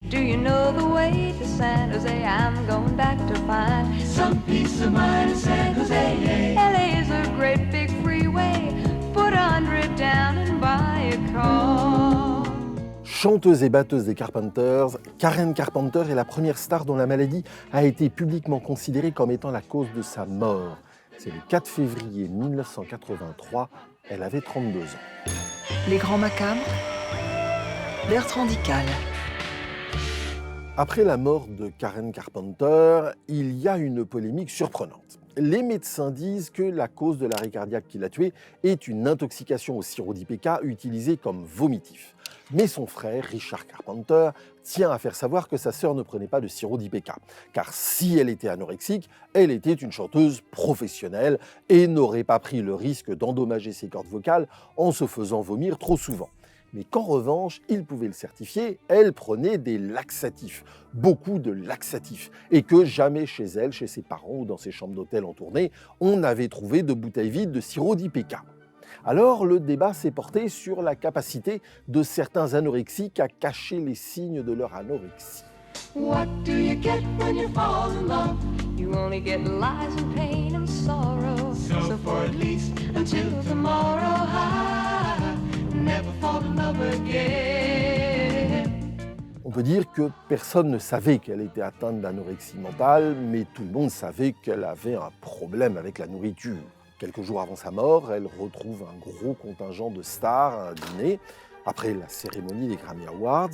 Do you know the way to San Jose? I'm going back to find some peace of mind in San Jose. LA is a great big freeway. Put 100 down and buy a car. Chanteuse et batteuse des Carpenters, Karen Carpenter est la première star dont la maladie a été publiquement considérée comme étant la cause de sa mort. C'est le 4 février 1983, elle avait 32 ans. Les Grands Macabres, Bertrand Dical. Après la mort de Karen Carpenter, il y a une polémique surprenante. Les médecins disent que la cause de l'arrêt cardiaque qui l'a tuée est une intoxication au sirop d'IPK utilisé comme vomitif. Mais son frère, Richard Carpenter, tient à faire savoir que sa sœur ne prenait pas de sirop d'IPK. Car si elle était anorexique, elle était une chanteuse professionnelle et n'aurait pas pris le risque d'endommager ses cordes vocales en se faisant vomir trop souvent. Mais qu'en revanche, il pouvait le certifier, elle prenait des laxatifs, beaucoup de laxatifs, et que jamais chez elle, chez ses parents ou dans ses chambres d'hôtel en tournée, on n'avait trouvé de bouteilles vides de sirop d'IPK. Alors le débat s'est porté sur la capacité de certains anorexiques à cacher les signes de leur anorexie. What do you get when you fall in love? You only get lies and pain and sorrow. So for at least until tomorrow, never fall in love again. On peut dire que personne ne savait qu'elle était atteinte d'anorexie mentale, mais tout le monde savait qu'elle avait un problème avec la nourriture. Quelques jours avant sa mort, elle retrouve un gros contingent de stars à un dîner. Après la cérémonie des Grammy Awards,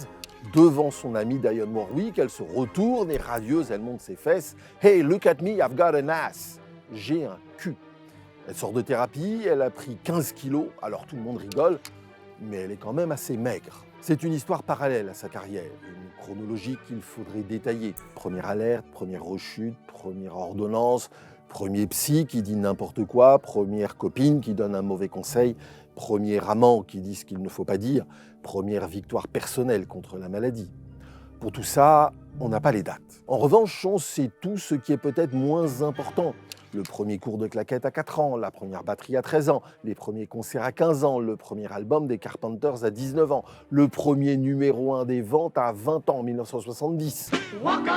devant son amie Dionne Warwick, elle se retourne et radieuse, elle monte ses fesses. « Hey, look at me, I've got an ass !» J'ai un cul. Elle sort de thérapie, elle a pris 15 kilos, alors tout le monde rigole, mais elle est quand même assez maigre. C'est une histoire parallèle à sa carrière, une chronologie qu'il faudrait détailler. Première alerte, première rechute, première ordonnance, premier psy qui dit n'importe quoi, première copine qui donne un mauvais conseil, premier amant qui dit ce qu'il ne faut pas dire, première victoire personnelle contre la maladie. Pour tout ça, on n'a pas les dates. En revanche, on sait tout ce qui est peut-être moins important. Le premier cours de claquettes à 4 ans, la première batterie à 13 ans, les premiers concerts à 15 ans, le premier album des Carpenters à 19 ans, le premier numéro 1 des ventes à 20 ans en 1970. Walk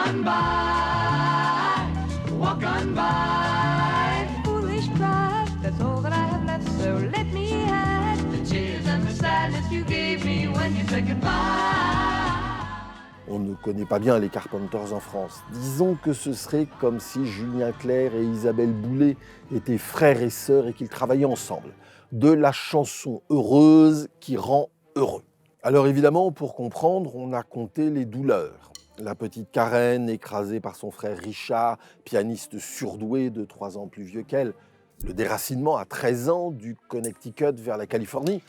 on by, foolish pride, that's all that I have left, so let me hide the tears and the sadness you gave me when you said goodbye. On ne connaît pas bien les Carpenters en France. Disons que ce serait comme si Julien Clerc et Isabelle Boulay étaient frères et sœurs et qu'ils travaillaient ensemble. De la chanson heureuse qui rend heureux. Alors évidemment, pour comprendre, on a compté les douleurs. La petite Karen, écrasée par son frère Richard, pianiste surdoué de 3 ans plus vieux qu'elle. Le déracinement à 13 ans du Connecticut vers la Californie.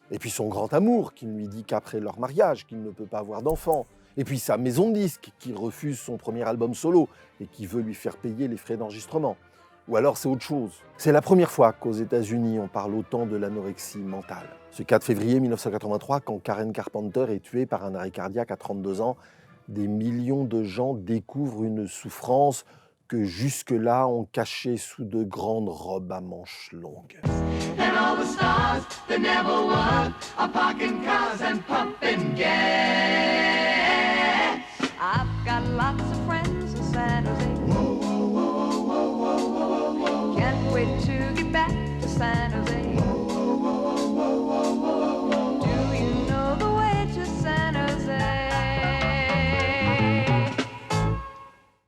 Et puis son grand amour qui ne lui dit qu'après leur mariage qu'il ne peut pas avoir d'enfant. Et puis sa maison de disques qui refuse son premier album solo et qui veut lui faire payer les frais d'enregistrement. Ou alors c'est autre chose. C'est la première fois qu'aux États-Unis on parle autant de l'anorexie mentale. Ce 4 février 1983, quand Karen Carpenter est tuée par un arrêt cardiaque à 32 ans, des millions de gens découvrent une souffrance que jusque-là on cachait sous de grandes robes à manches longues. And all the stars that never won are parking cars and pumping gas.